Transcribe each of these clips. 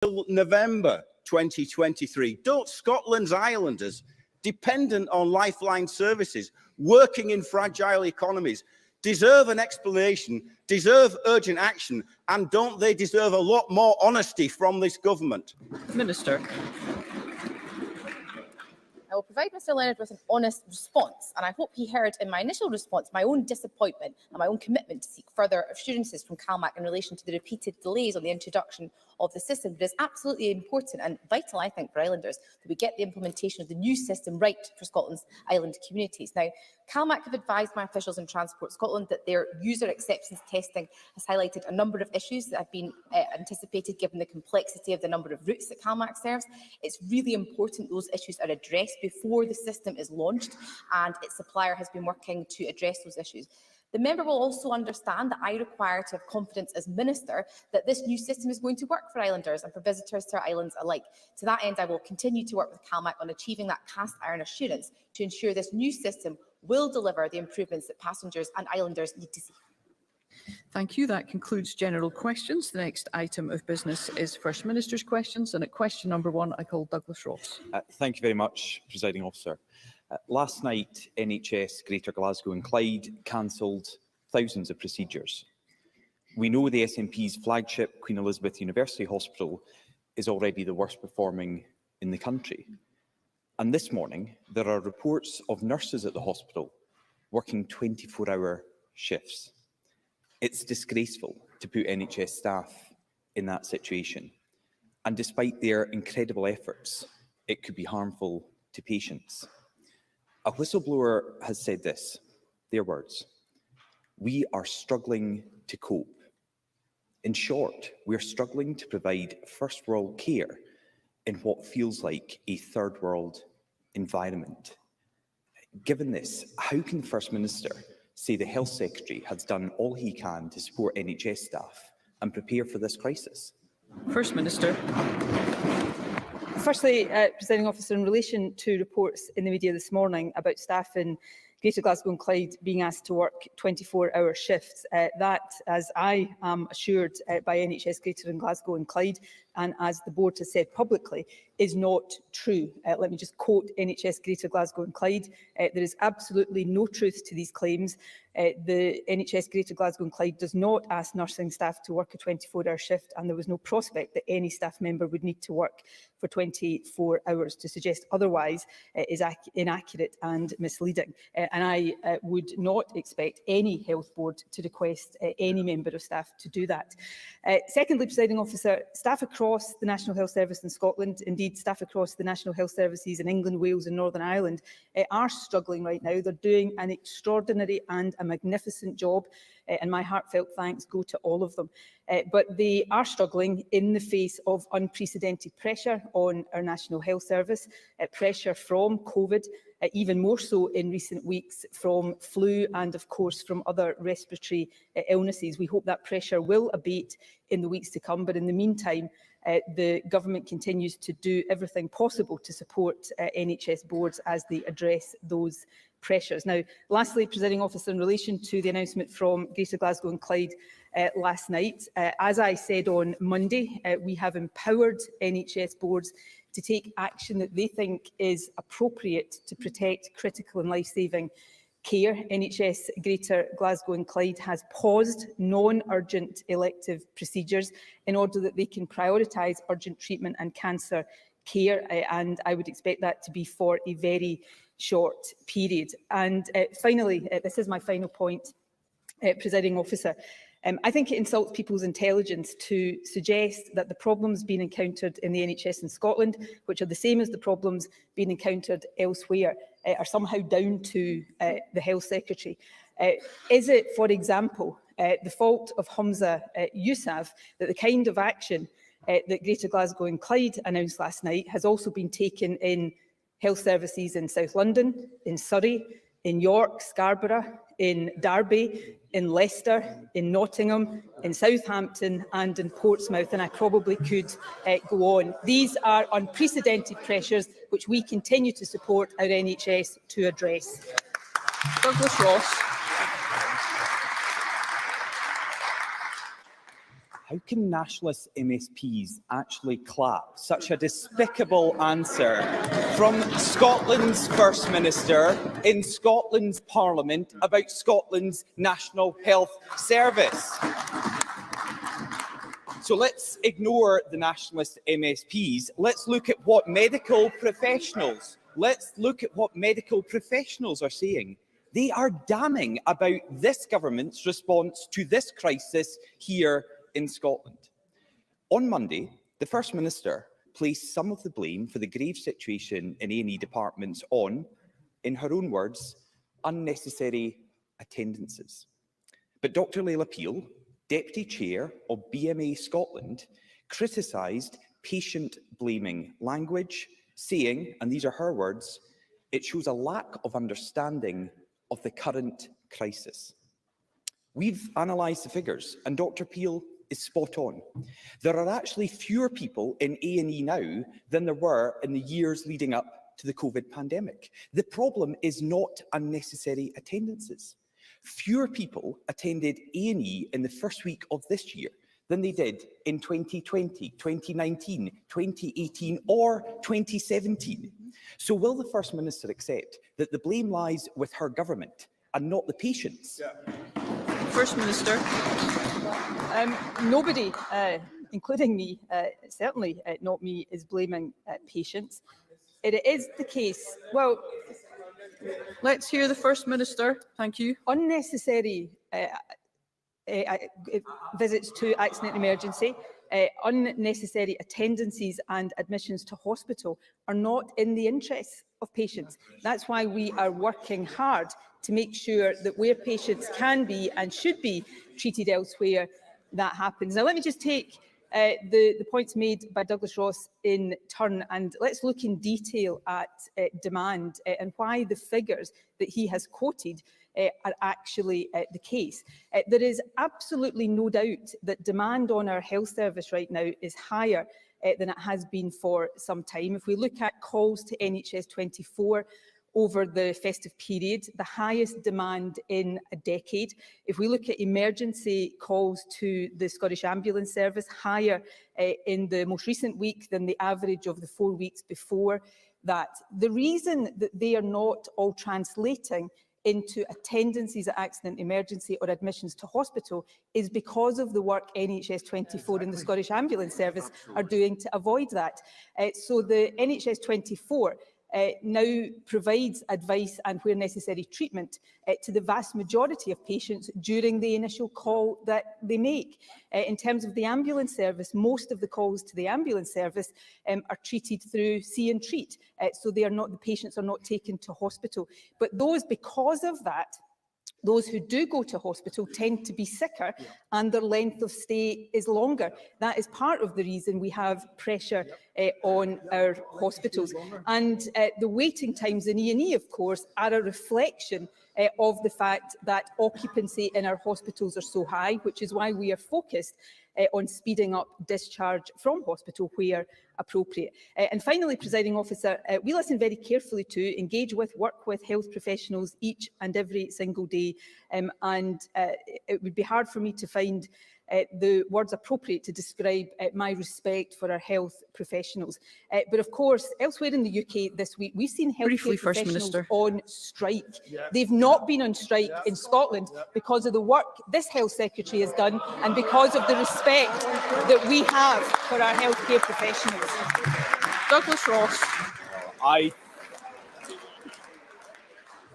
till November 2023. Don't Scotland's islanders, dependent on lifeline services, working in fragile economies, deserve an explanation, deserve urgent action, and don't they deserve a lot more honesty from this government? Minister. I will provide Mr Leonard with an honest response, and I hope he heard in my initial response my own disappointment and my own commitment to seek further assurances from CalMac in relation to the repeated delays on the introduction of the system. But it's absolutely important and vital, I think, for islanders that we get the implementation of the new system right for Scotland's island communities. Now, CalMac have advised my officials in Transport Scotland that their user acceptance testing has highlighted a number of issues that have been anticipated given the complexity of the number of routes that CalMac serves. It's really important those issues are addressed before the system is launched, and its supplier has been working to address those issues. The member will also understand that I require to have confidence as Minister that this new system is going to work for islanders and for visitors to our islands alike. To that end, I will continue to work with CalMac on achieving that cast iron assurance to ensure this new system will deliver the improvements that passengers and islanders need to see. Thank you. That concludes general questions. The next item of business is First Minister's questions, and at question number 1, I call Douglas Ross. Thank you very much, Presiding Officer. Last night, NHS Greater Glasgow and Clyde cancelled thousands of procedures. We know the SNP's flagship Queen Elizabeth University Hospital is already the worst performing in the country. And this morning, there are reports of nurses at the hospital working 24-hour shifts. It's disgraceful to put NHS staff in that situation. And despite their incredible efforts, it could be harmful to patients. A whistleblower has said this, their words: "We are struggling to cope." In short, we are struggling to provide first world care in what feels like a third world environment. Given this, how can the First Minister say the Health Secretary has done all he can to support NHS staff and prepare for this crisis? First Minister. Firstly, Presiding Officer, in relation to reports in the media this morning about staff in Greater Glasgow and Clyde being asked to work 24-hour shifts, that, as I am assured by NHS Greater and Glasgow and Clyde, and as the board has said publicly, is not true. Let me just quote NHS Greater Glasgow and Clyde. There is absolutely no truth to these claims. The NHS Greater Glasgow and Clyde does not ask nursing staff to work a 24-hour shift, and there was no prospect that any staff member would need to work for 24 hours. To suggest otherwise is inaccurate and misleading. And I would not expect any health board to request any member of staff to do that. Secondly, Presiding Officer, staff across the National Health Service in Scotland, indeed staff across the National Health Services in England, Wales and Northern Ireland are struggling right now. They're doing an extraordinary and a magnificent job, and my heartfelt thanks go to all of them. But they are struggling in the face of unprecedented pressure on our National Health Service, pressure from COVID, even more so in recent weeks from flu and, of course, from other respiratory illnesses. We hope that pressure will abate in the weeks to come, but in the meantime, the government continues to do everything possible to support NHS boards as they address those pressures. Now, lastly, Presiding Officer, in relation to the announcement from Greater Glasgow and Clyde last night, as I said on Monday, we have empowered NHS boards to take action that they think is appropriate to protect critical and life-saving care. NHS Greater Glasgow and Clyde has paused non-urgent elective procedures in order that they can prioritise urgent treatment and cancer care, and I would expect that to be for a very short period. And finally, this is my final point, Presiding Officer, I think it insults people's intelligence to suggest that the problems being encountered in the NHS in Scotland, which are the same as the problems being encountered elsewhere, are somehow down to the Health Secretary. Is it, for example, the fault of Humza Yousaf that the kind of action that Greater Glasgow and Clyde announced last night has also been taken in health services in South London, in Surrey, in York, Scarborough, in Derby, in Leicester, in Nottingham, in Southampton and in Portsmouth, and I probably could go on. These are unprecedented pressures which we continue to support our NHS to address. Douglas Ross. How can nationalist MSPs actually clap such a despicable answer from Scotland's First Minister in Scotland's Parliament about Scotland's National Health Service? So let's ignore the nationalist MSPs. Let's look at what medical professionals are saying. They are damning about this government's response to this crisis here in Scotland. On Monday, the First Minister placed some of the blame for the grave situation in A&E departments on, in her own words, unnecessary attendances. But Dr Leila Peel, Deputy Chair of BMA Scotland, criticised patient-blaming language, saying, and these are her words, it shows a lack of understanding of the current crisis. We've analysed the figures, and Dr Peel is spot on. There are actually fewer people in A&E now than there were in the years leading up to the COVID pandemic. The problem is not unnecessary attendances. Fewer people attended A&E in the first week of this year than they did in 2020, 2019, 2018 or 2017. So will the First Minister accept that the blame lies with her government and not the patients? First Minister. Nobody, including me, certainly not me, is blaming patients. It is the case, well, Let's hear the First Minister. Thank you. unnecessary visits to accident and emergency, unnecessary attendances and admissions to hospital are not in the interests of patients. That's why we are working hard to make sure that where patients can be and should be treated elsewhere, that happens. Now, let me just take the points made by Douglas Ross in turn, and let's look in detail at demand and why the figures that he has quoted are actually the case. There is absolutely no doubt that demand on our health service right now is higher than it has been for some time. If we look at calls to NHS 24 over the festive period, the highest demand in a decade. If we look at emergency calls to the Scottish Ambulance Service, higher in the most recent week than the average of the 4 weeks before that. The reason that they are not all translating into attendances at accident, emergency or admissions to hospital is because of the work NHS 24 and the Scottish Ambulance Service are doing to avoid that. So the NHS 24 now provides advice and, where necessary, treatment to the vast majority of patients during the initial call that they make. In terms of the ambulance service, most of the calls to the ambulance service are treated through see and treat, so they are not, the patients are not taken to hospital. But those, because of that, those who do go to hospital tend to be sicker and their length of stay is longer. That is part of the reason we have pressure on our hospitals. And the waiting times in E&E, of course, are a reflection of the fact that occupancy in our hospitals are so high, which is why we are focused on speeding up discharge from hospital where appropriate. And finally, Presiding Officer, we listen very carefully to, engage with, work with health professionals each and every single day, and it would be hard for me to find the words appropriate to describe my respect for our health professionals. But of course, elsewhere in the UK this week, we've seen healthcare professionals on strike. They've not been on strike in Scotland because of the work this Health Secretary has done and because of the respect that we have for our healthcare professionals. Douglas Ross.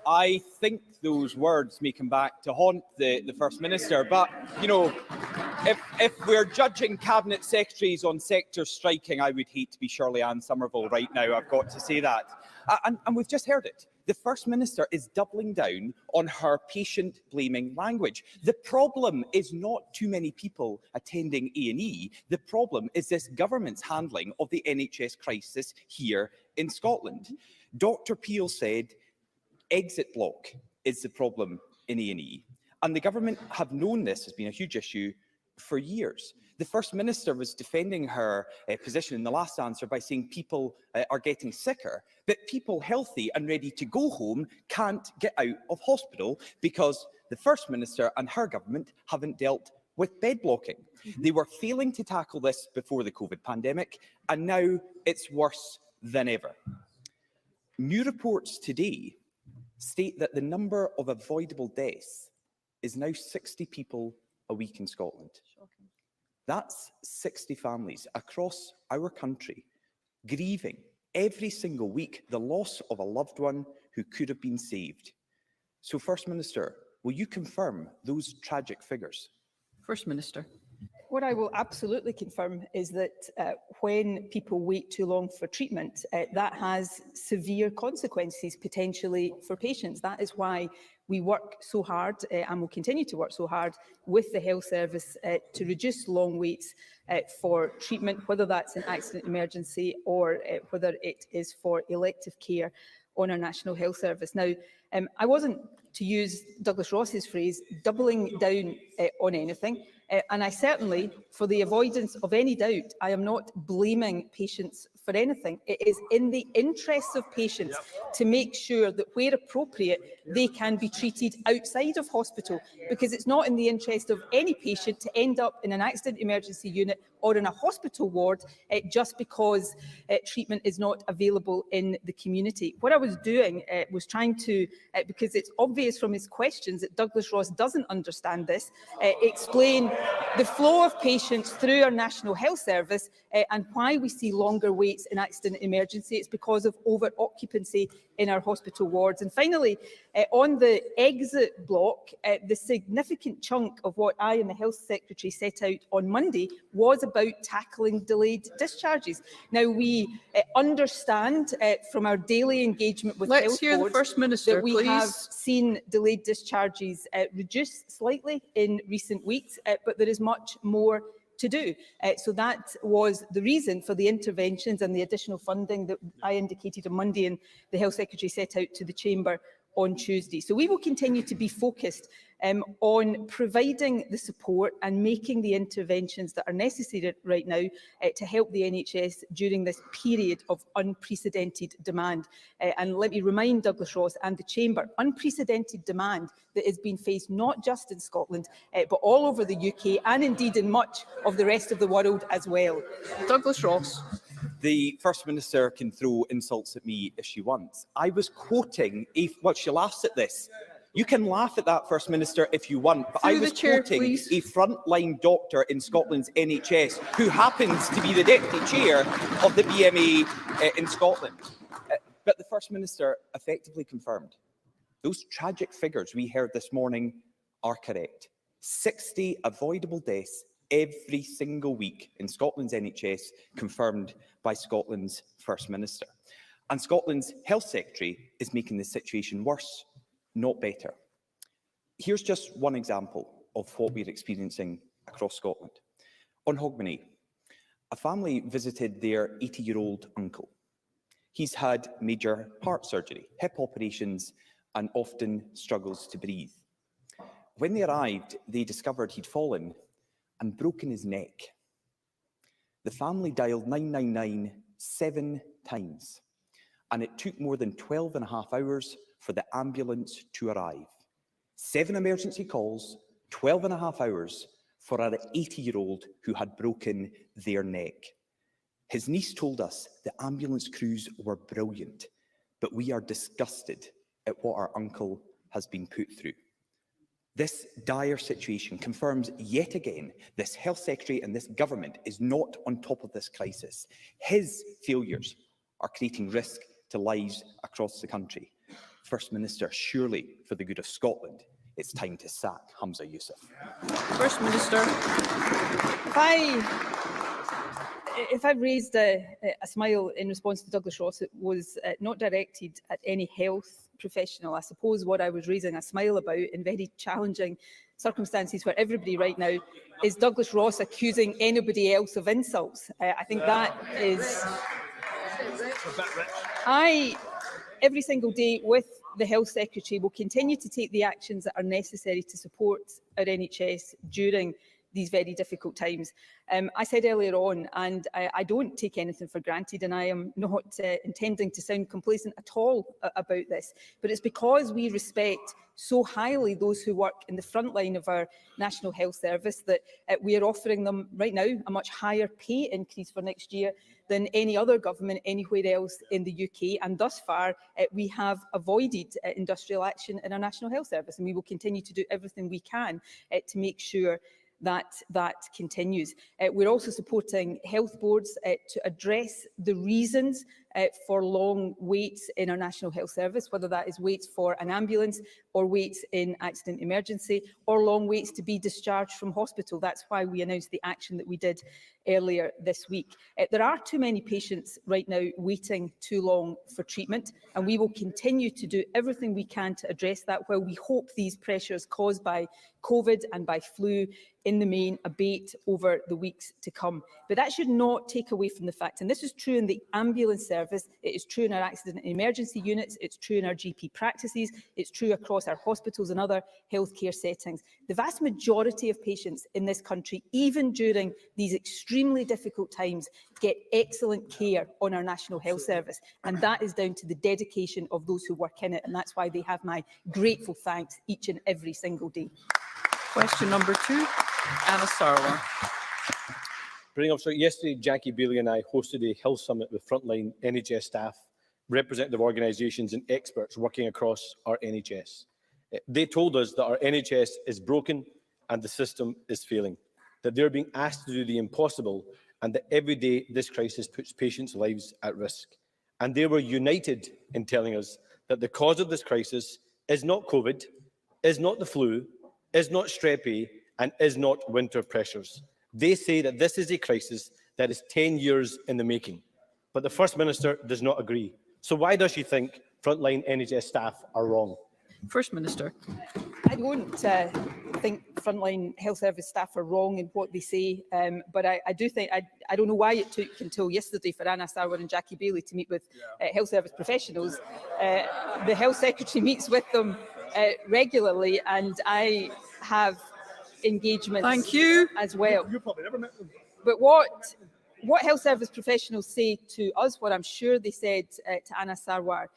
I think those words may come back to haunt the First Minister, but, you know, if we're judging Cabinet Secretaries on sector striking, I would hate to be Shirley-Anne Somerville right now, I've got to say that. And we've just heard it. The First Minister is doubling down on her patient-blaming language. The problem is not too many people attending A&E. The problem is this government's handling of the NHS crisis here in Scotland. Dr Peel said exit block is the problem in A&E. And the government have known this has been a huge issue for years. The First Minister was defending her position in the last answer by saying people are getting sicker, but people healthy and ready to go home can't get out of hospital because the First Minister and her government haven't dealt with bed blocking. They were failing to tackle this before the COVID pandemic, and now it's worse than ever. New reports today state that the number of avoidable deaths is now 60 people a week in Scotland. Shocking. That's 60 families across our country grieving every single week the loss of a loved one who could have been saved. So, First Minister, will you confirm those tragic figures? First Minister. What I will absolutely confirm is that when people wait too long for treatment, that has severe consequences potentially for patients. That is why we work so hard and will continue to work so hard with the health service to reduce long waits for treatment, whether that's an accident emergency or whether it is for elective care on our National Health Service. Now, I wasn't, to use Douglas Ross's phrase, doubling down on anything. And I certainly, for the avoidance of any doubt, I am not blaming patients for anything. It is in the interests of patients to make sure that where appropriate, they can be treated outside of hospital, because it's not in the interest of any patient to end up in an accident emergency unit or in a hospital ward just because treatment is not available in the community. What I was doing was trying to, because it's obvious from his questions that Douglas Ross doesn't understand this, explain the flow of patients through our National Health Service and why we see longer waits in accident emergency. It's because of over-occupancy in our hospital wards. And finally, on the exit block, the significant chunk of what I and the Health Secretary set out on Monday was about tackling delayed discharges. Now, we understand from our daily engagement with Let's health hear the boards First Minister, that we please. have seen delayed discharges reduce slightly in recent weeks, but there is much more to do. So that was the reason for the interventions and the additional funding that I indicated on Monday and the Health Secretary set out to the Chamber on Tuesday. So we will continue to be focused on providing the support and making the interventions that are necessary right now to help the NHS during this period of unprecedented demand. And let me remind Douglas Ross and the Chamber, unprecedented demand that is being faced not just in Scotland, but all over the UK and indeed in much of the rest of the world as well. Douglas Ross. The First Minister can throw insults at me if she wants. I was quoting, well, she laughs at this. You can laugh at that, First Minister, if you want, but I was quoting a frontline doctor in Scotland's NHS who happens to be the Deputy Chair of the BMA in Scotland. But the First Minister effectively confirmed those tragic figures we heard this morning are correct. 60 avoidable deaths every single week in Scotland's NHS, confirmed by Scotland's First Minister. And Scotland's Health Secretary is making the situation worse, not better. Here's just one example of what we're experiencing across Scotland. On Hogmanay, a family visited their 80-year-old uncle. He's had major heart surgery, hip operations, and often struggles to breathe. When they arrived, they discovered he'd fallen and broken his neck. The family dialed 999 7 times, and it took more than 12.5 hours for the ambulance to arrive. 7 emergency calls, 12.5 hours for an 80-year-old who had broken their neck. His niece told us the ambulance crews were brilliant, but we are disgusted at what our uncle has been put through. This dire situation confirms yet again this Health Secretary and this government is not on top of this crisis. His failures are creating risk to lives across the country. First Minister, surely for the good of Scotland, it's time to sack Humza Yousaf. First Minister. If I raised a smile in response to Douglas Ross, it was not directed at any health professional. I suppose what I was raising a smile about in very challenging circumstances where everybody right now is Douglas Ross accusing anybody else of insults. I think that is... every single day with the Health Secretary will continue to take the actions that are necessary to support our NHS during these very difficult times. I said earlier on, and I don't take anything for granted, and I am not intending to sound complacent at all about this, but it's because we respect so highly those who work in the front line of our National Health Service that we are offering them right now a much higher pay increase for next year than any other government anywhere else in the UK. And thus far, we have avoided industrial action in our National Health Service, and we will continue to do everything we can to make sure that continues. We're also supporting health boards to address the reasons for long waits in our National Health Service, whether that is waits for an ambulance or waits in accident emergency or long waits to be discharged from hospital. That's why we announced the action that we did earlier this week. There are too many patients right now waiting too long for treatment, and we will continue to do everything we can to address that, while we hope these pressures caused by COVID and by flu in the main abate over the weeks to come. But that should not take away from the fact, and this is true in the ambulance service, it is true in our accident and emergency units, it's true in our GP practices, it's true across our hospitals and other healthcare settings. The vast majority of patients in this country, even during these extremely difficult times, get excellent care on our National Health Service, and that is down to the dedication of those who work in it, and that's why they have my grateful thanks each and every single day. Question number 2, Anna Sarwar. Bring up, so yesterday, Jackie Bailey and I hosted a health summit with Frontline NHS staff, representative organisations and experts working across our NHS. They told us that our NHS is broken and the system is failing, that they're being asked to do the impossible, and that every day this crisis puts patients' lives at risk. And they were united in telling us that the cause of this crisis is not COVID, is not the flu, is not strep A, and is not winter pressures. They say that this is a crisis that is 10 years in the making. But the First Minister does not agree. So why does she think Frontline NHS staff are wrong? First Minister. I don't think Frontline Health Service staff are wrong in what they say, but I do think, I don't know why it took until yesterday for Anna Sarwar and Jackie Bailey to meet with health service professionals. The Health Secretary meets with them regularly, and I have engagements as well. You probably never met them. But what health service professionals say to us, what I'm sure they said to Anna Sarwar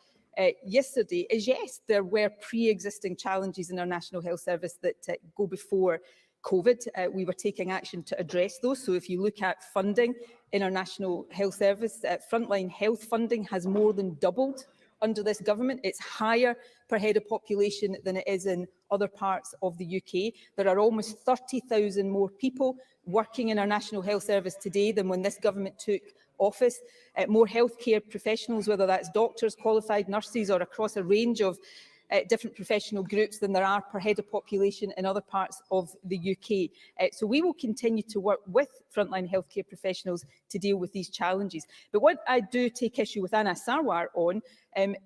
yesterday, is yes, there were pre-existing challenges in our National Health Service that go before COVID. We were taking action to address those. So if you look at funding in our National Health Service, frontline health funding has more than doubled under this government. It's higher per head of population than it is in other parts of the UK. There are almost 30,000 more people working in our National Health Service today than when this government took office. More healthcare professionals, whether that's doctors, qualified nurses, or across a range of different professional groups than there are per head of population in other parts of the UK. So we will continue to work with frontline healthcare professionals to deal with these challenges. But what I do take issue with Anna Sarwar on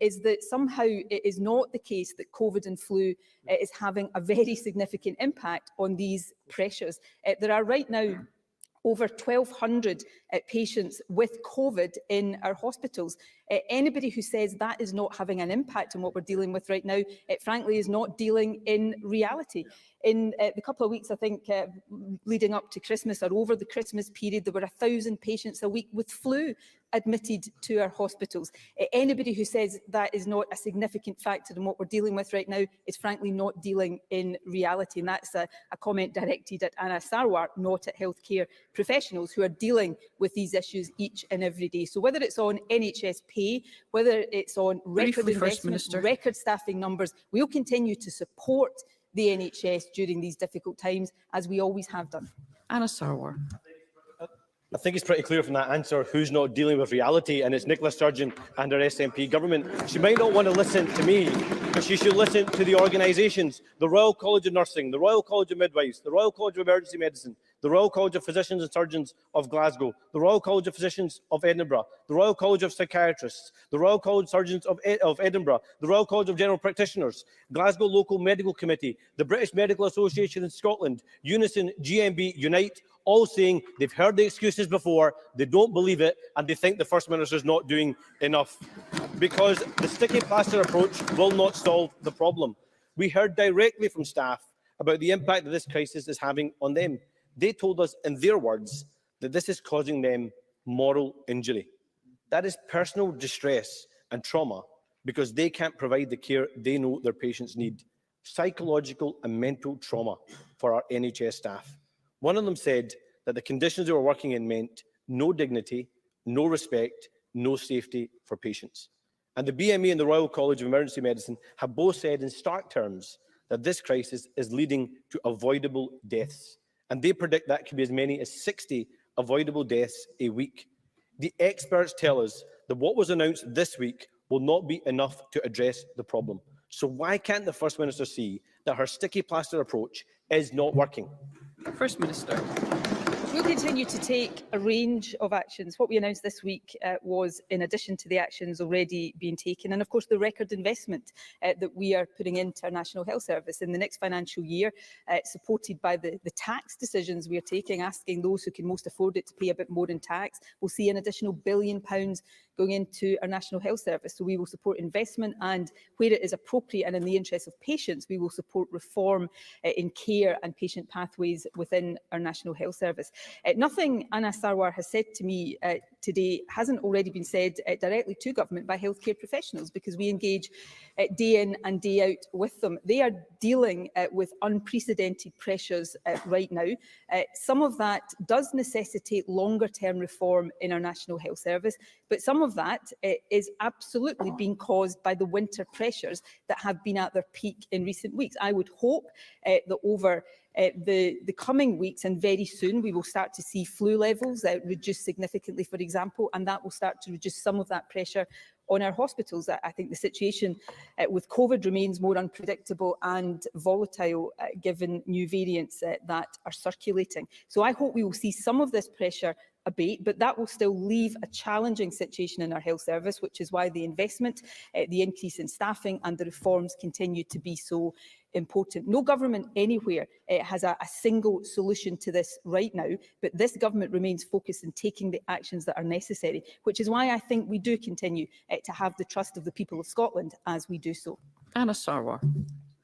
is that somehow it is not the case that COVID and flu is having a very significant impact on these pressures. There are right now over 1,200 patients with COVID in our hospitals. Anybody who says that is not having an impact on what we're dealing with right now, it frankly is not dealing in reality. In the couple of weeks, I think, leading up to Christmas or over the Christmas period, there were 1,000 patients a week with flu admitted to our hospitals. Anybody who says that is not a significant factor in what we're dealing with right now is frankly not dealing in reality. And that's a comment directed at Anna Sarwar, not at healthcare professionals who are dealing with these issues each and every day. So whether it's on NHS pay, whether it's on record investment, record staffing numbers, we'll continue to support the NHS during these difficult times, as we always have done. Anna Sarwar. I think it's pretty clear from that answer who's not dealing with reality, and it's Nicola Sturgeon and her SNP government. She might not want to listen to me, but she should listen to the organisations, the Royal College of Nursing, the Royal College of Midwives, the Royal College of Emergency Medicine, the Royal College of Physicians and Surgeons of Glasgow, the Royal College of Physicians of Edinburgh, the Royal College of Psychiatrists, the Royal College of Surgeons of Edinburgh, the Royal College of General Practitioners, Glasgow Local Medical Committee, the British Medical Association in Scotland, Unison, GMB, Unite, all saying they've heard the excuses before, they don't believe it, and they think the First Minister is not doing enough. Because the sticky plaster approach will not solve the problem. We heard directly from staff about the impact that this crisis is having on them. They told us, in their words, that this is causing them moral injury. That is personal distress and trauma because they can't provide the care they know their patients need. Psychological and mental trauma for our NHS staff. One of them said that the conditions they were working in meant no dignity, no respect, no safety for patients. And the BME and the Royal College of Emergency Medicine have both said in stark terms that this crisis is leading to avoidable deaths. And they predict that could be as many as 60 avoidable deaths a week. The experts tell us that what was announced this week will not be enough to address the problem. So why can't the First Minister see that her sticky plaster approach is not working? First Minister. We'll continue to take a range of actions. What we announced this week was in addition to the actions already being taken, and of course the record investment that we are putting into our National Health Service in the next financial year, supported by the tax decisions we are taking, asking those who can most afford it to pay a bit more in tax. We'll see an additional £1 billion going into our National Health Service. So we will support investment, and where it is appropriate and in the interest of patients, we will support reform in care and patient pathways within our National Health Service. Nothing Anas Sarwar has said to me today hasn't already been said directly to government by healthcare professionals, because we engage day in and day out with them. They are dealing with unprecedented pressures right now. Some of that does necessitate longer term reform in our National Health Service, but some of that is absolutely being caused by the winter pressures that have been at their peak in recent weeks. I would hope that over the coming weeks and very soon we will start to see flu levels reduce significantly, for example, and that will start to reduce some of that pressure on our hospitals. I think the situation with COVID remains more unpredictable and volatile given new variants that are circulating. So I hope we will see some of this pressure abate, but that will still leave a challenging situation in our health service, which is why the investment, the increase in staffing and the reforms continue to be so important. No government anywhere has a single solution to this right now, but this government remains focused on taking the actions that are necessary, which is why I think we do continue to have the trust of the people of Scotland as we do so. Anas Sarwar.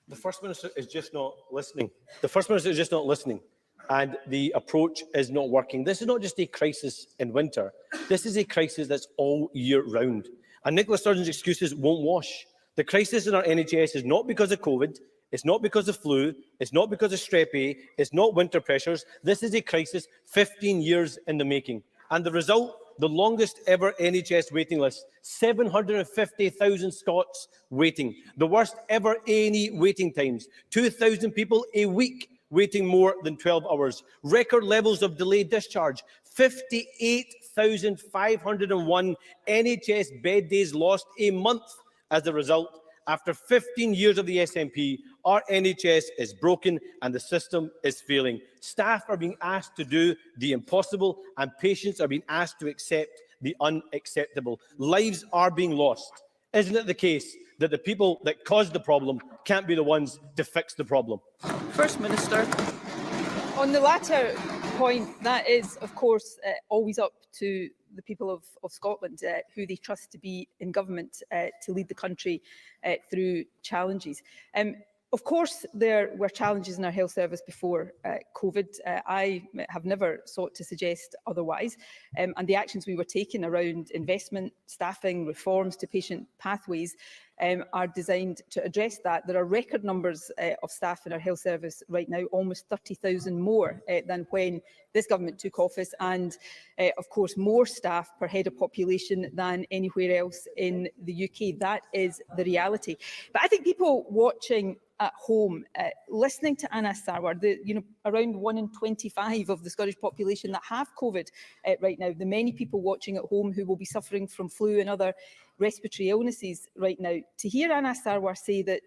The First Minister is just not listening. The First Minister is just not listening, and the approach is not working. This is not just a crisis in winter. This is a crisis that's all year round. And Nicola Sturgeon's excuses won't wash. The crisis in our NHS is not because of COVID. It's not because of flu, it's not because of strep A, it's not winter pressures. This is a crisis 15 years in the making. And the result, the longest ever NHS waiting list, 750,000 Scots waiting. The worst ever A&E waiting times, 2,000 people a week waiting more than 12 hours. Record levels of delayed discharge, 58,501 NHS bed days lost a month as a result. After 15 years of the SNP, our NHS is broken and the system is failing. Staff are being asked to do the impossible and patients are being asked to accept the unacceptable. Lives are being lost. Isn't it the case that the people that caused the problem can't be the ones to fix the problem? First Minister. On the latter point, that is, of course, always up to the people of Scotland, who they trust to be in government to lead the country through challenges. Of course, there were challenges in our health service before COVID. I have never sought to suggest otherwise. And the actions we were taking around investment, staffing, reforms to patient pathways are designed to address that. There are record numbers of staff in our health service right now, almost 30,000 more than when this government took office, and of course more staff per head of population than anywhere else in the UK. That is the reality. But I think people watching at home, listening to Anas Sarwar, around 1 in 25 of the Scottish population that have COVID right now, the many people watching at home who will be suffering from flu and other respiratory illnesses right now, to hear Anas Sarwar say that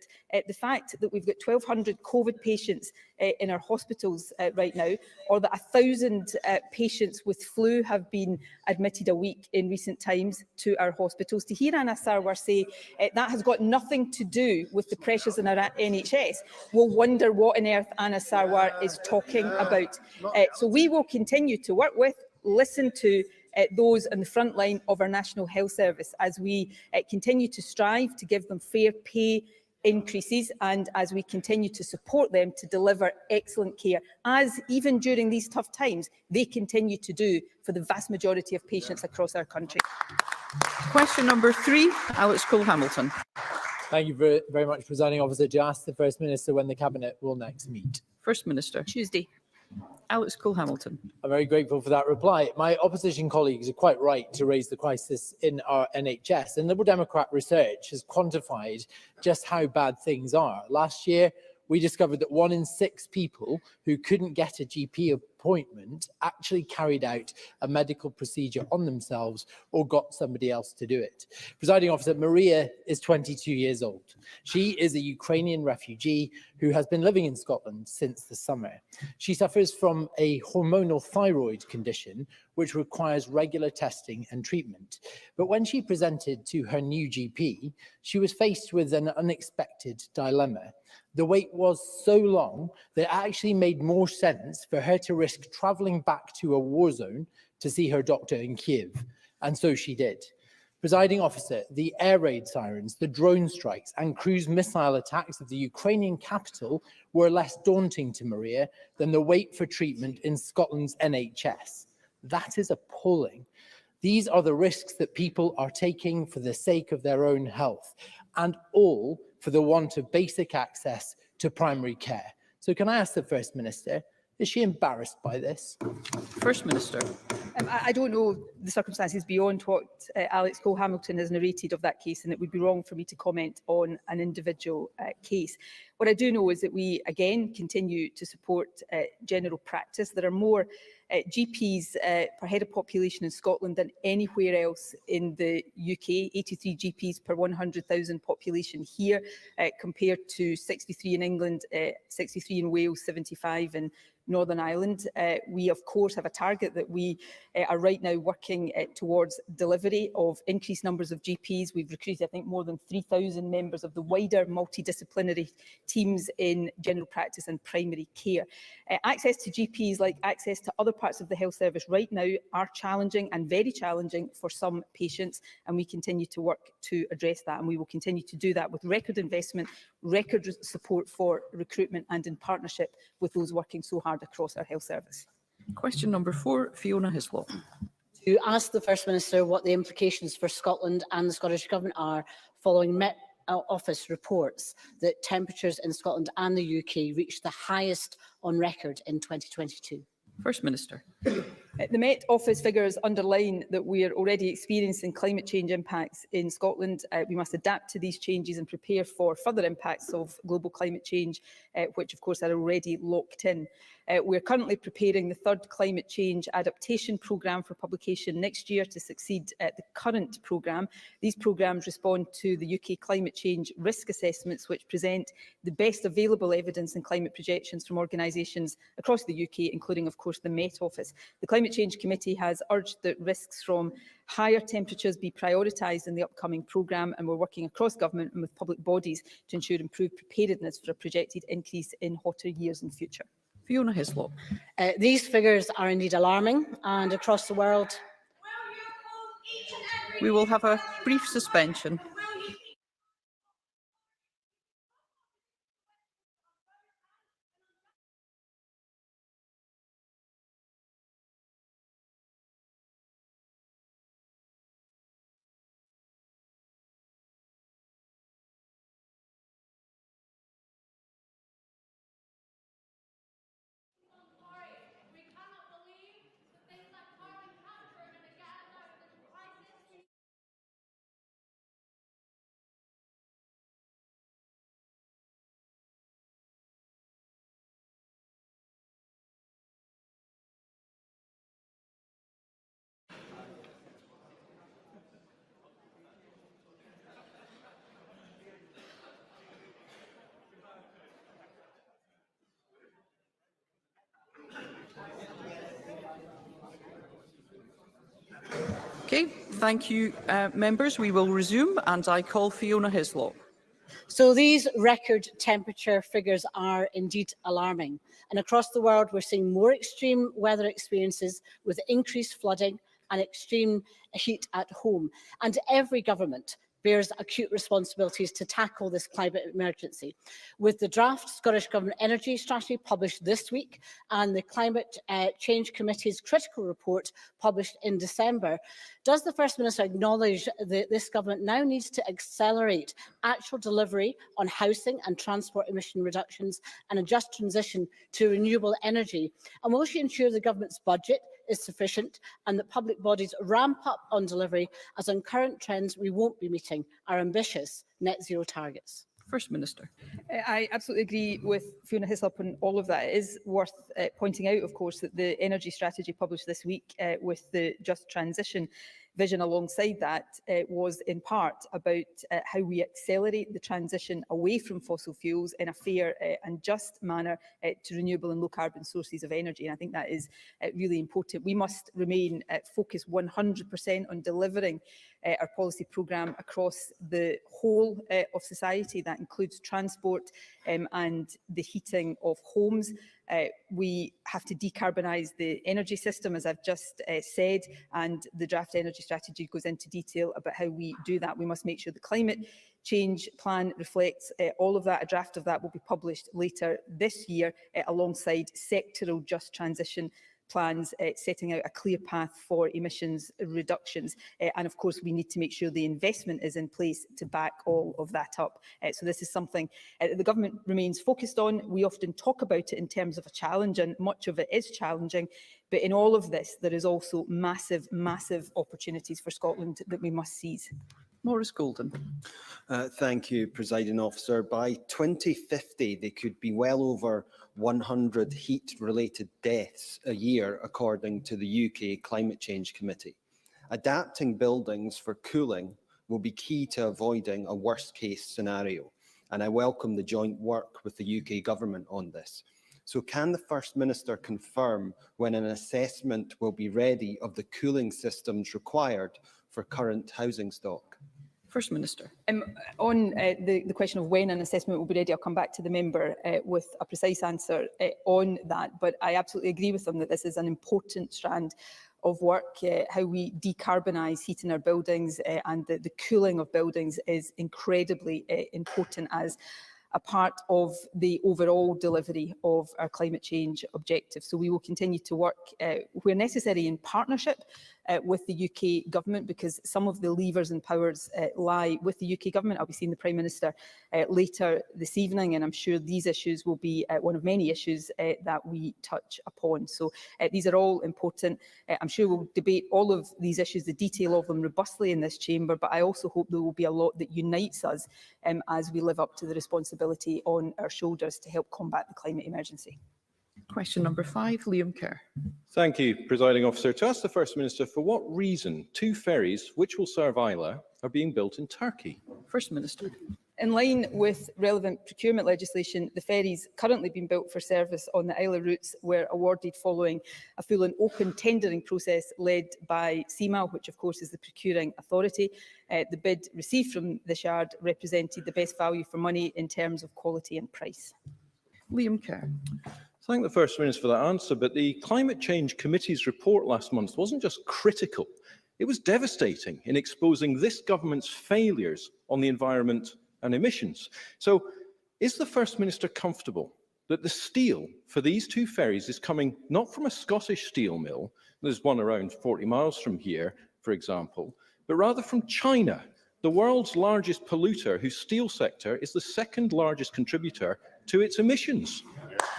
the fact that we've got 1,200 COVID patients in our hospitals right now, or that 1,000 patients with flu have been admitted a week in recent times to our hospitals, to hear Anas Sarwar say that has got nothing to do with the pressures in our NHS, we'll wonder what on earth Anas Sarwar is talking about. So we will continue to work with, listen to those on the front line of our National Health Service as we continue to strive to give them fair pay, increases, and as we continue to support them to deliver excellent care, as even during these tough times, they continue to do for the vast majority of patients across our country. Question number 3, Alex Cole-Hamilton. Thank you very much, Presiding Officer. To ask the First Minister when the Cabinet will next meet. First Minister. Tuesday. Alex Cole-Hamilton. I'm very grateful for that reply. My opposition colleagues are quite right to raise the crisis in our NHS, and Liberal Democrat research has quantified just how bad things are. Last year, we discovered that 1 in 6 people who couldn't get a GP appointment actually carried out a medical procedure on themselves or got somebody else to do it. Presiding Officer, Maria is 22 years old. She is a Ukrainian refugee who has been living in Scotland since the summer. She suffers from a hormonal thyroid condition which requires regular testing and treatment. But when she presented to her new GP, she was faced with an unexpected dilemma. The wait was so long that it actually made more sense for her to risk travelling back to a war zone to see her doctor in Kiev. And so she did. Presiding Officer, the air raid sirens, the drone strikes and cruise missile attacks of the Ukrainian capital were less daunting to Maria than the wait for treatment in Scotland's NHS. That is appalling. These are the risks that people are taking for the sake of their own health, and all for the want of basic access to primary care. So can I ask the First Minister, is she embarrassed by this? First Minister. I don't know the circumstances beyond what Alex Cole-Hamilton has narrated of that case, and it would be wrong for me to comment on an individual case. What I do know is that we, again, continue to support general practice. There are more GPs per head of population in Scotland than anywhere else in the UK, 83 GPs per 100,000 population here, compared to 63 in England, 63 in Wales, 75 in Northern Ireland. We, of course, have a target that we are right now working towards delivery of increased numbers of GPs. We've recruited, I think, more than 3,000 members of the wider multidisciplinary teams in general practice and primary care. Access to GPs, like access to other parts of the health service right now, are challenging and very challenging for some patients, and we continue to work to address that, and we will continue to do that with record investment, record support for recruitment, and in partnership with those working so hard across our health service. Question number 4, Fiona Hislop. To ask the First Minister what the implications for Scotland and the Scottish Government are following Met Office reports that temperatures in Scotland and the UK reached the highest on record in 2022. First Minister. The Met Office figures underline that we are already experiencing climate change impacts in Scotland. We must adapt to these changes and prepare for further impacts of global climate change, which of course are already locked in. We are currently preparing the 3rd Climate Change Adaptation Programme for publication next year to succeed the current programme. These programmes respond to the UK climate change risk assessments, which present the best available evidence and climate projections from organisations across the UK, including, of course, the Met Office. The Climate Change Committee has urged that risks from higher temperatures be prioritised in the upcoming programme, and we're working across government and with public bodies to ensure improved preparedness for a projected increase in hotter years in future. Fiona Hislop. These figures are indeed alarming, and across the world. We will have a brief suspension. Okay, thank you, members. We will resume, and I call Fiona Hislop. So these record temperature figures are indeed alarming. And across the world, we're seeing more extreme weather experiences with increased flooding and extreme heat at home. And every government bears acute responsibilities to tackle this climate emergency. With the draft Scottish Government Energy Strategy published this week and the Climate Change Committee's critical report published in December, does the First Minister acknowledge that this government now needs to accelerate actual delivery on housing and transport emission reductions and a just transition to renewable energy? And will she ensure the government's budget is sufficient and that public bodies ramp up on delivery, as on current trends we won't be meeting our ambitious net zero targets? First Minister. I absolutely agree with Fiona Hislop on all of that. It is worth pointing out, of course, that the energy strategy published this week with the Just Transition vision alongside that was in part about how we accelerate the transition away from fossil fuels in a fair and just manner to renewable and low carbon sources of energy. And I think that is really important. We must remain focused 100% on delivering our policy programme across the whole of society. That includes transport and the heating of homes. We have to decarbonise the energy system, as I've just said, and the draft energy strategy goes into detail about how we do that. We must make sure the climate change plan reflects all of that. A draft of that will be published later this year alongside sectoral just transition plans setting out a clear path for emissions reductions. And of course, we need to make sure the investment is in place to back all of that up. So this is something the government remains focused on. We often talk about it in terms of a challenge, and much of it is challenging. But in all of this, there is also massive, massive opportunities for Scotland that we must seize. Maurice Golden. Thank you, Presiding Officer. By 2050, there could be well over 100 heat-related deaths a year, according to the UK Climate Change Committee. Adapting buildings for cooling will be key to avoiding a worst-case scenario, and I welcome the joint work with the UK Government on this. So can the First Minister confirm when an assessment will be ready of the cooling systems required for current housing stock? First Minister. On the question of when an assessment will be ready, I'll come back to the member with a precise answer on that. But I absolutely agree with them that this is an important strand of work. How we decarbonise heat in our buildings and the cooling of buildings is incredibly important as a part of the overall delivery of our climate change objectives. So we will continue to work where necessary in partnership with the UK Government, because some of the levers and powers lie with the UK Government. I'll be seeing the Prime Minister later this evening, and I'm sure these issues will be one of many issues that we touch upon. So these are all important. I'm sure we'll debate all of these issues, the detail of them, robustly in this chamber, but I also hope there will be a lot that unites us as we live up to the responsibility on our shoulders to help combat the climate emergency. Question number 5, Liam Kerr. Thank you, Presiding Officer. To ask the First Minister, for what reason 2 ferries, which will serve Islay, are being built in Turkey? First Minister. In line with relevant procurement legislation, the ferries currently being built for service on the Islay routes were awarded following a full and open tendering process led by CMA, which of course is the procuring authority. The bid received from this yard represented the best value for money in terms of quality and price. Liam Kerr. Thank the First Minister for that answer, but the Climate Change Committee's report last month wasn't just critical, it was devastating in exposing this government's failures on the environment and emissions. So is the First Minister comfortable that the steel for these 2 ferries is coming not from a Scottish steel mill, there's one around 40 miles from here, for example, but rather from China, the world's largest polluter, whose steel sector is the 2nd largest contributor to its emissions?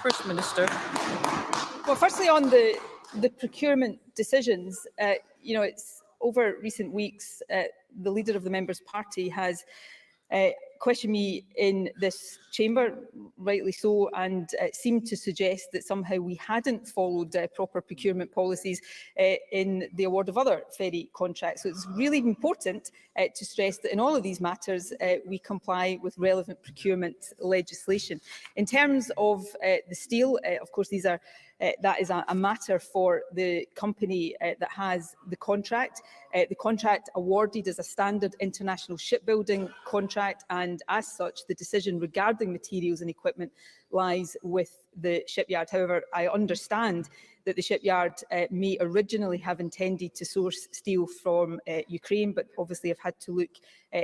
First Minister. Well, firstly, on the procurement decisions, it's over recent weeks, the leader of the Members' Party has questioned me in this chamber, rightly so, and seemed to suggest that somehow we hadn't followed proper procurement policies in the award of other ferry contracts. So it's really important to stress that in all of these matters, we comply with relevant procurement legislation. In terms of the steel, of course, these are that is a matter for the company that has the contract. The contract awarded as a standard international shipbuilding contract, and as such, the decision regarding materials and equipment lies with the shipyard. However, I understand that the shipyard may originally have intended to source steel from Ukraine, but obviously have had to look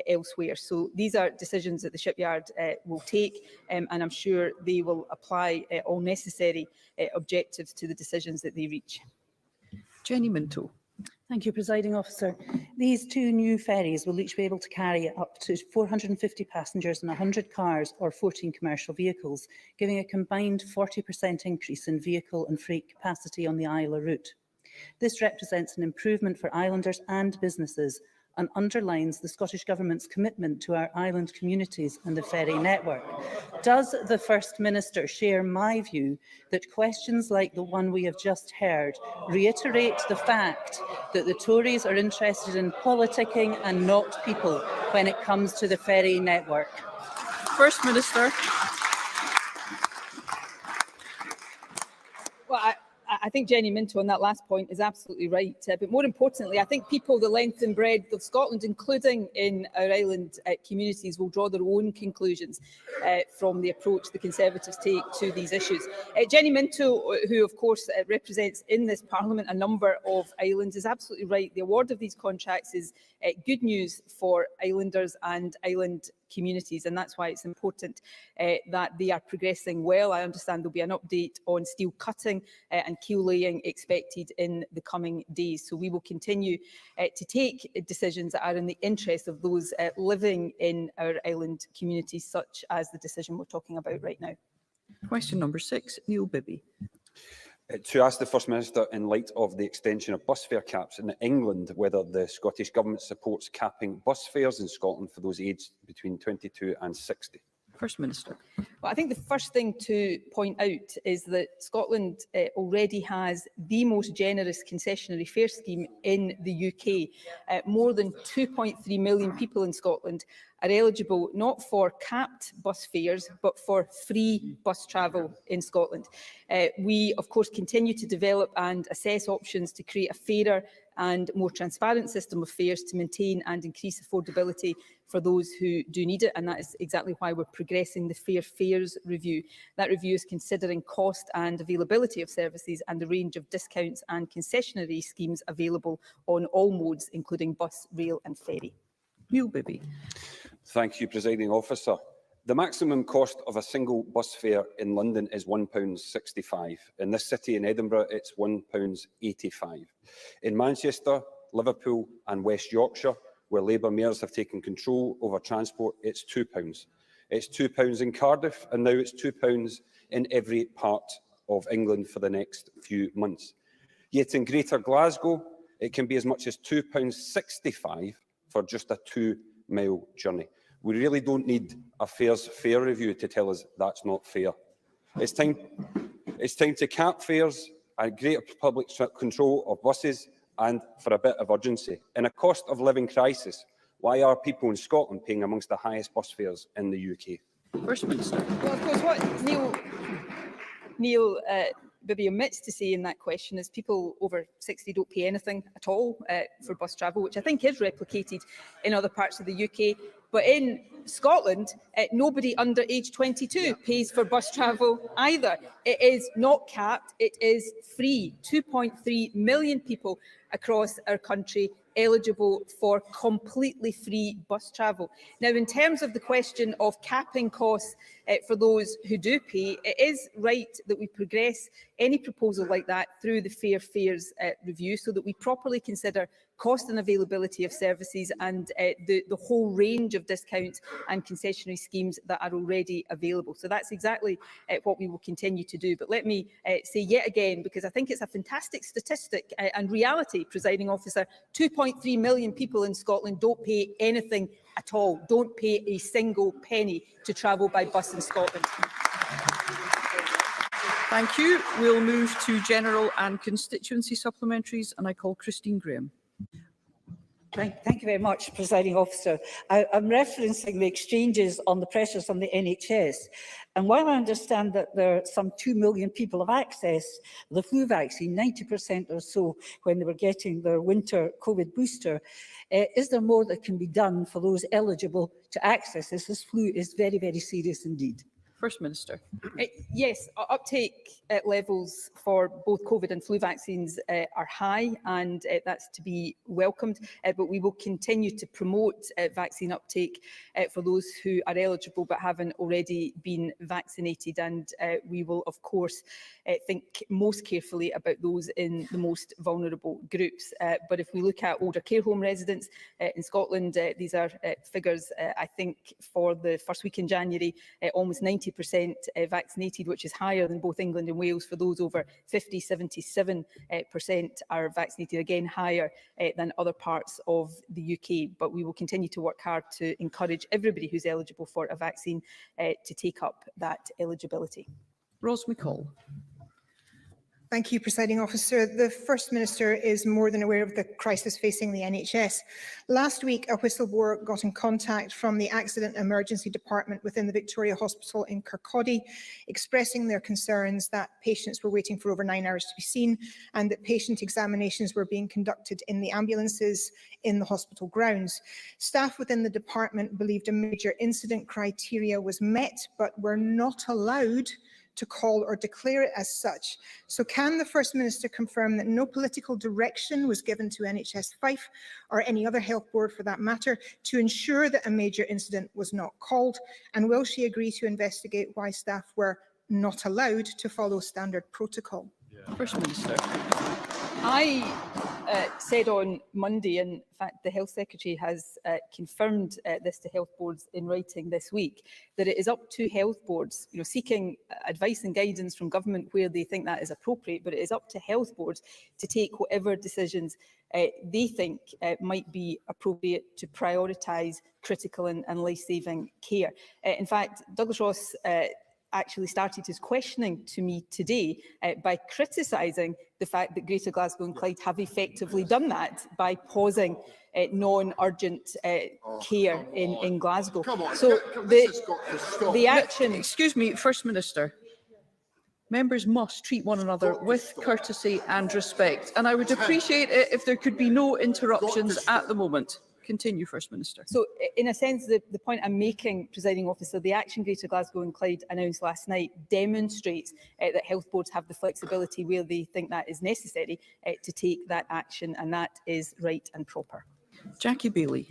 elsewhere. So these are decisions that the shipyard will take, and I'm sure they will apply all necessary objectives to the decisions that they reach. Jenny Minto. Thank you, Presiding Officer. These two new ferries will each be able to carry up to 450 passengers and 100 cars or 14 commercial vehicles, giving a combined 40% increase in vehicle and freight capacity on the Isla route. This represents an improvement for islanders and businesses and underlines the Scottish Government's commitment to our island communities and the ferry network. Does the First Minister share my view that questions like the one we have just heard reiterate the fact that the Tories are interested in politicking and not people when it comes to the ferry network? First Minister. Well, I think Jenny Minto on that last point is absolutely right. But more importantly, I think people the length and breadth of Scotland, including in our island communities, will draw their own conclusions from the approach the Conservatives take to these issues. Jenny Minto, who of course represents in this Parliament a number of islands, is absolutely right. The award of these contracts is good news for islanders and island communities, and that's why it's important that they are progressing well. I understand there'll be an update on steel cutting and keel laying expected in the coming days. So we will continue to take decisions that are in the interest of those living in our island communities, such as the decision we're talking about right now. Question number 6, Neil Bibby. To ask the First Minister, in light of the extension of bus fare caps in England, whether the Scottish Government supports capping bus fares in Scotland for those aged between 22 and 60. First Minister. Well, I think the first thing to point out is that Scotland already has the most generous concessionary fare scheme in the UK. More than 2.3 million people in Scotland are eligible not for capped bus fares, but for free bus travel in Scotland. We, of course, continue to develop and assess options to create a fairer and more transparent system of fares to maintain and increase affordability for those who do need it, and that is exactly why we're progressing the Fair Fares review. That review is considering cost and availability of services and the range of discounts and concessionary schemes available on all modes, including bus, rail and ferry. Neil Bibby. Thank you, Presiding Officer. The maximum cost of a single bus fare in London is £1.65. In this city, in Edinburgh, it's £1.85. In Manchester, Liverpool and West Yorkshire, where Labour mayors have taken control over transport, it's £2. It's £2 in Cardiff, and now it's £2 in every part of England for the next few months. Yet in Greater Glasgow, it can be as much as £2.65 for just a 2-mile journey. We really don't need a fares fare review to tell us that's not fair. It's time to cap fares and greater public control of buses, and for a bit of urgency. In a cost of living crisis, why are people in Scotland paying amongst the highest bus fares in the UK? First Minister. Well, of course, what Neil Bibby omits to say in that question is people over 60 don't pay anything at all for bus travel, which I think is replicated in other parts of the UK. But in Scotland, nobody under age 22 pays for bus travel either. It is not capped, it is free. 2.3 million people across our country eligible for completely free bus travel. Now, in terms of the question of capping costs for those who do pay, it is right that we progress any proposal like that through the Fair Fares review, so that we properly consider cost and availability of services and the whole range of discounts and concessionary schemes that are already available. So that's exactly what we will continue to do. But let me say yet again, because I think it's a fantastic statistic and reality, Presiding Officer, 2.3 million people in Scotland don't pay anything at all, don't pay a single penny to travel by bus in Scotland. Thank you. We'll move to general and constituency supplementaries, and I call Christine Graham. Thank you very much, Presiding Officer. I'm referencing the exchanges on the pressures on the NHS. And while I understand that there are some 2 million people have access to the flu vaccine, 90% or so when they were getting their winter COVID booster, is there more that can be done for those eligible to access this? This flu is very, very serious indeed. First Minister. Yes, uptake levels for both COVID and flu vaccines are high, and that's to be welcomed. But we will continue to promote vaccine uptake for those who are eligible but haven't already been vaccinated. And we will, of course, think most carefully about those in the most vulnerable groups. But if we look at older care home residents in Scotland, these are figures, I think, for the first week in January, almost 90% vaccinated, which is higher than both England and Wales. For those over 50, 77% are vaccinated, again higher than other parts of the UK. But we will continue to work hard to encourage everybody who's eligible for a vaccine to take up that eligibility. Ros McCall. Thank you, Presiding Officer. The First Minister is more than aware of the crisis facing the NHS. Last week, a whistleblower got in contact from the Accident Emergency Department within the Victoria Hospital in Kirkcaldy, expressing their concerns that patients were waiting for over 9 hours to be seen and that patient examinations were being conducted in the ambulances in the hospital grounds. Staff within the department believed a major incident criteria was met, but were not allowed to call or declare it as such. So can the First Minister confirm that no political direction was given to NHS Fife or any other health board for that matter to ensure that a major incident was not called? And will she agree to investigate why staff were not allowed to follow standard protocol? First Minister. I said on Monday, and in fact the Health Secretary has confirmed this to health boards in writing this week, that it is up to health boards, seeking advice and guidance from government where they think that is appropriate, but it is up to health boards to take whatever decisions they think might be appropriate to prioritise critical and life-saving care. In fact, Douglas Ross actually started his questioning to me today by criticising the fact that Greater Glasgow and Clyde have effectively done that by pausing non-urgent care in Glasgow. So the action... Excuse me, First Minister. Members must treat one another with courtesy and respect, and I would appreciate it if there could be no interruptions at the moment. Continue, First Minister. So, in a sense, the point I'm making, Presiding Officer, the action Greater Glasgow and Clyde announced last night demonstrates that health boards have the flexibility where they think that is necessary to take that action, and that is right and proper. Jackie Bailey.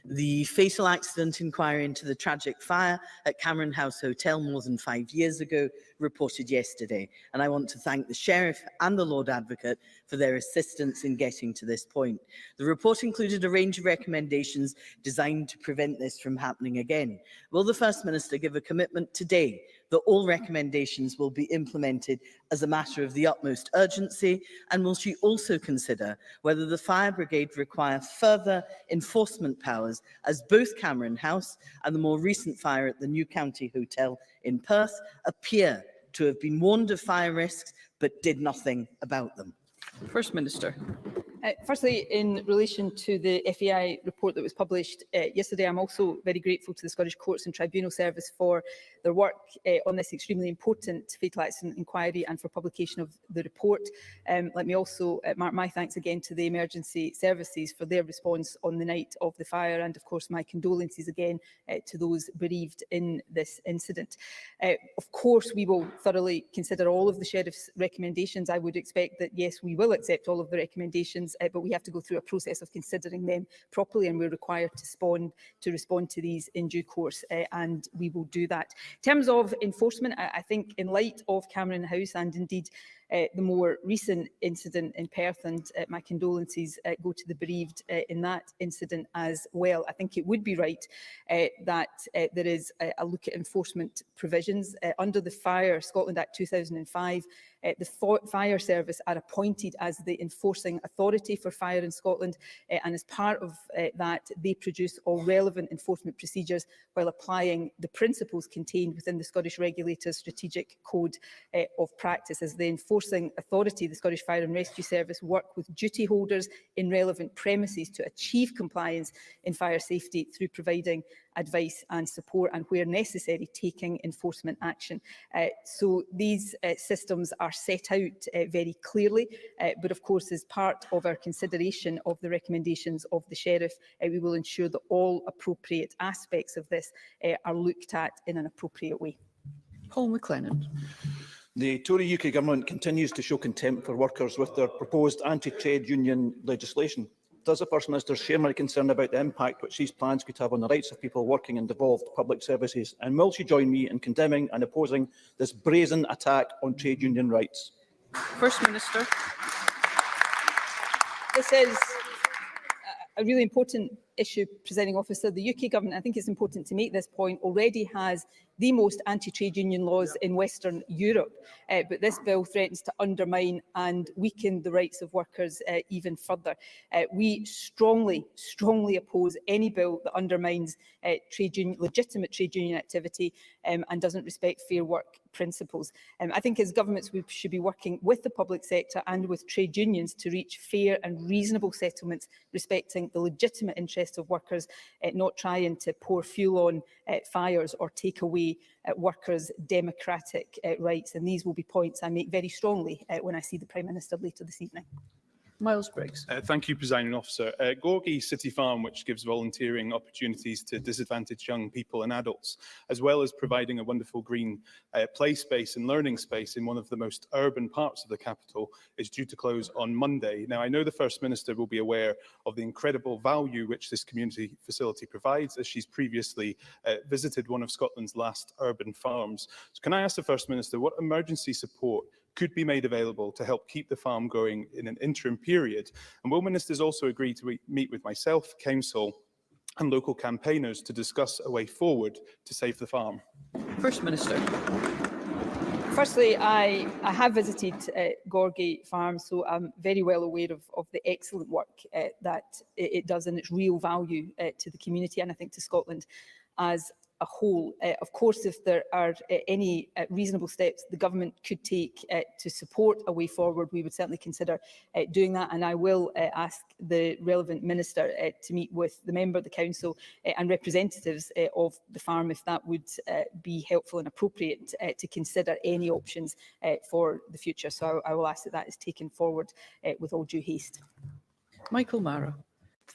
The fatal accident inquiry into the tragic fire at Cameron House Hotel more than 5 years ago reported yesterday, and I want to thank the Sheriff and the Lord Advocate for their assistance in getting to this point. The report included a range of recommendations designed to prevent this from happening again. Will the First Minister give a commitment today that all recommendations will be implemented as a matter of the utmost urgency, and will she also consider whether the fire brigade require further enforcement powers, as both Cameron House and the more recent fire at the New County Hotel in Perth appear to have been warned of fire risks but did nothing about them? First Minister. Firstly, in relation to the FAI report that was published yesterday, I'm also very grateful to the Scottish Courts and Tribunal Service for their work on this extremely important fatal accident inquiry and for publication of the report. Let me also mark my thanks again to the emergency services for their response on the night of the fire, and of course my condolences again to those bereaved in this incident. Of course, we will thoroughly consider all of the Sheriff's recommendations. I would expect that, yes, we will accept all of the recommendations, but we have to go through a process of considering them properly, and we're required to respond to these in due course, and we will do that. In terms of enforcement, I think in light of Cameron House and indeed the more recent incident in Perth, and my condolences go to the bereaved in that incident as well, I think it would be right that there is a look at enforcement provisions. Under the Fire Scotland Act 2005, the Fire Service are appointed as the enforcing authority for fire in Scotland, and as part of that, they produce all relevant enforcement procedures while applying the principles contained within the Scottish Regulator's Strategic Code of Practice. As the enforcing authority, the Scottish Fire and Rescue Service work with duty holders in relevant premises to achieve compliance in fire safety through providing advice and support, and where necessary, taking enforcement action. So these systems are set out very clearly, but of course, as part of our consideration of the recommendations of the Sheriff, we will ensure that all appropriate aspects of this are looked at in an appropriate way. Paul McLennan. The Tory UK government continues to show contempt for workers with their proposed anti-trade union legislation. Does the First Minister share my concern about the impact which these plans could have on the rights of people working in devolved public services? And will she join me in condemning and opposing this brazen attack on trade union rights? First Minister. This is a really important issue, Presiding Officer. The UK government, I think it's important to make this point, already has the most anti-trade union laws in Western Europe. But this bill threatens to undermine and weaken the rights of workers even further. We strongly oppose any bill that undermines legitimate trade union activity and doesn't respect fair work principles. I think as governments we should be working with the public sector and with trade unions to reach fair and reasonable settlements respecting the legitimate interests of workers, not trying to pour fuel on fires or take away workers' democratic rights. And these will be points I make very strongly when I see the Prime Minister later this evening. Miles Briggs. Thank you, Presiding Officer. Gorgie City Farm, which gives volunteering opportunities to disadvantaged young people and adults, as well as providing a wonderful green play space and learning space in one of the most urban parts of the capital, is due to close on Monday. Now, I know the First Minister will be aware of the incredible value which this community facility provides, as she's previously visited one of Scotland's last urban farms. So can I ask the First Minister what emergency support could be made available to help keep the farm going in an interim period? And will ministers also agree to meet with myself, council and local campaigners to discuss a way forward to save the farm? First Minister. Firstly, I have visited Gorgie Farm, so I'm very well aware of the excellent work that it does and its real value to the community and I think to Scotland as a whole. Of course, if there are any reasonable steps the government could take to support a way forward, we would certainly consider doing that, and I will ask the relevant minister to meet with the member of the council and representatives of the farm if that would be helpful and appropriate to consider any options for the future. So I will ask that that is taken forward with all due haste. Michael Mara.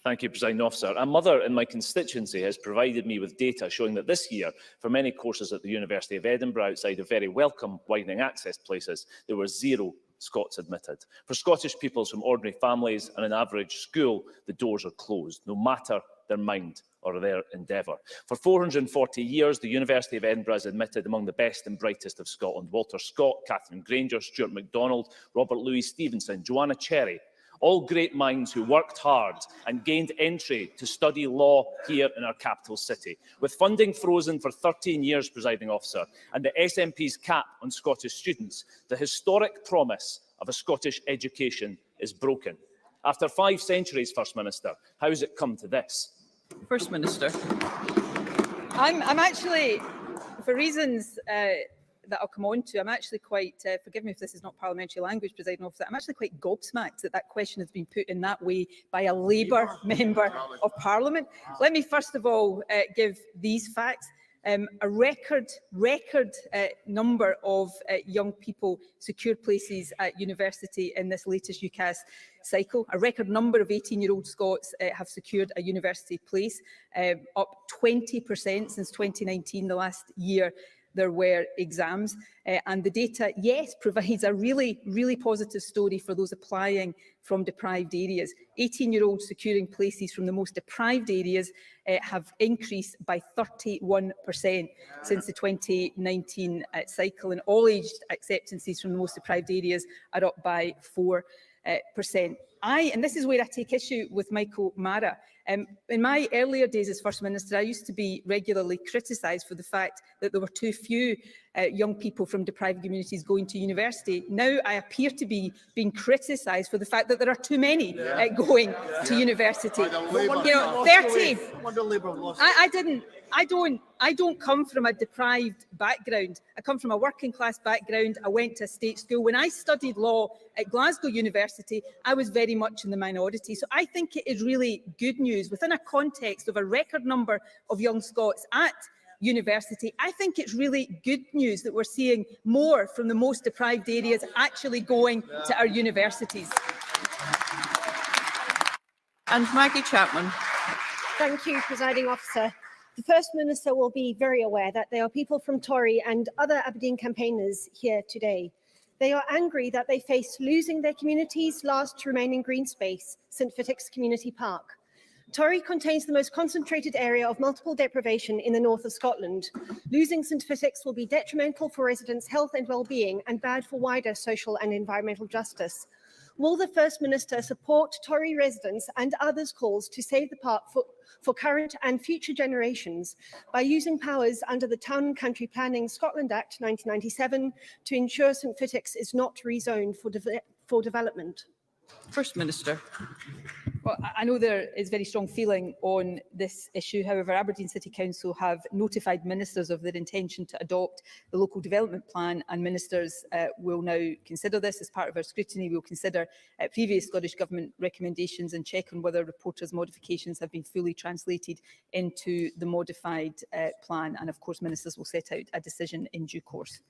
Thank you, Presiding Officer. A mother in my constituency has provided me with data showing that this year, for many courses at the University of Edinburgh, outside of very welcome widening access places, there were 0 Scots admitted. For Scottish pupils from ordinary families and an average school, the doors are closed, no matter their mind or their endeavour. For 440 years, the University of Edinburgh has admitted among the best and brightest of Scotland. Walter Scott, Catherine Granger, Stuart MacDonald, Robert Louis Stevenson, Joanna Cherry, all great minds who worked hard and gained entry to study law here in our capital city. With funding frozen for 13 years, Presiding Officer, and the SNP's cap on Scottish students, the historic promise of a Scottish education is broken. After 5 centuries, First Minister, how has it come to this? First Minister. I'm actually, for reasons that I'll come on to, I'm actually quite, forgive me if this is not parliamentary language, Presiding Officer, I'm actually quite gobsmacked that that question has been put in that way by a Labour member of Parliament. Let me first of all give these facts. A record number of young people secured places at university in this latest UCAS cycle. A record number of 18-year-old Scots have secured a university place, up 20% since 2019, the last year there were exams. And the data, yes, provides a really positive story for those applying from deprived areas. 18-year-olds securing places from the most deprived areas have increased by 31% since the 2019 cycle, and all aged acceptances from the most deprived areas are up by 4%. And this is where I take issue with Michael Mara. In my earlier days as First Minister, I used to be regularly criticised for the fact that there were too few young people from deprived communities going to university. Now I appear to be being criticised for the fact that there are too many going to university. You know, 30. I don't come from a deprived background. I come from a working class background. I went to a state school. When I studied law at Glasgow University, I was very much in the minority. So I think it is really good news within a context of a record number of young Scots at university. I think it's really good news that we're seeing more from the most deprived areas actually going to our universities. And Maggie Chapman. Thank you, Presiding Officer. The First Minister will be very aware that there are people from Tory and other Aberdeen campaigners here today. They are angry that they face losing their community's last remaining green space, St Fittick's Community Park. Tory contains the most concentrated area of multiple deprivation in the north of Scotland. Losing St Fittick's will be detrimental for residents' health and well-being and bad for wider social and environmental justice. Will the First Minister support Tory residents and others' calls to save the park for current and future generations by using powers under the Town and Country Planning Scotland Act 1997 to ensure St Fittick's is not rezoned for development? First Minister. Well, I know there is very strong feeling on this issue. However, Aberdeen City Council have notified ministers of their intention to adopt the local development plan, and ministers will now consider this as part of our scrutiny. We will consider previous Scottish Government recommendations and check on whether reporters' modifications have been fully translated into the modified plan. And of course, ministers will set out a decision in due course.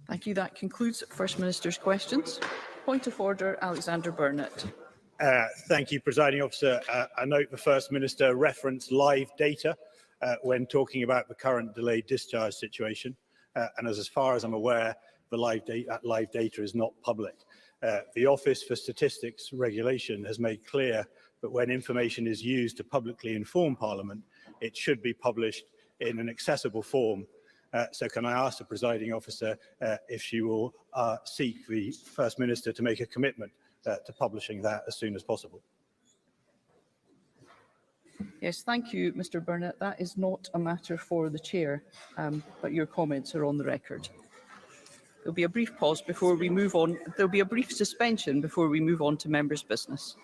Thank you. That concludes First Minister's questions. Point of order, Alexander Burnett. Thank you, Presiding Officer. I note the First Minister referenced live data when talking about the current delayed discharge situation. And as far as I'm aware, the live data is not public. The Office for Statistics Regulation has made clear that when information is used to publicly inform Parliament, it should be published in an accessible form. So can I ask the Presiding Officer if she will seek the First Minister to make a commitment to publishing that as soon as possible? Yes, thank you, Mr Burnett. That is not a matter for the Chair, but your comments are on the record. There'll be a brief pause before we move on. There'll be a brief suspension before we move on to members' business.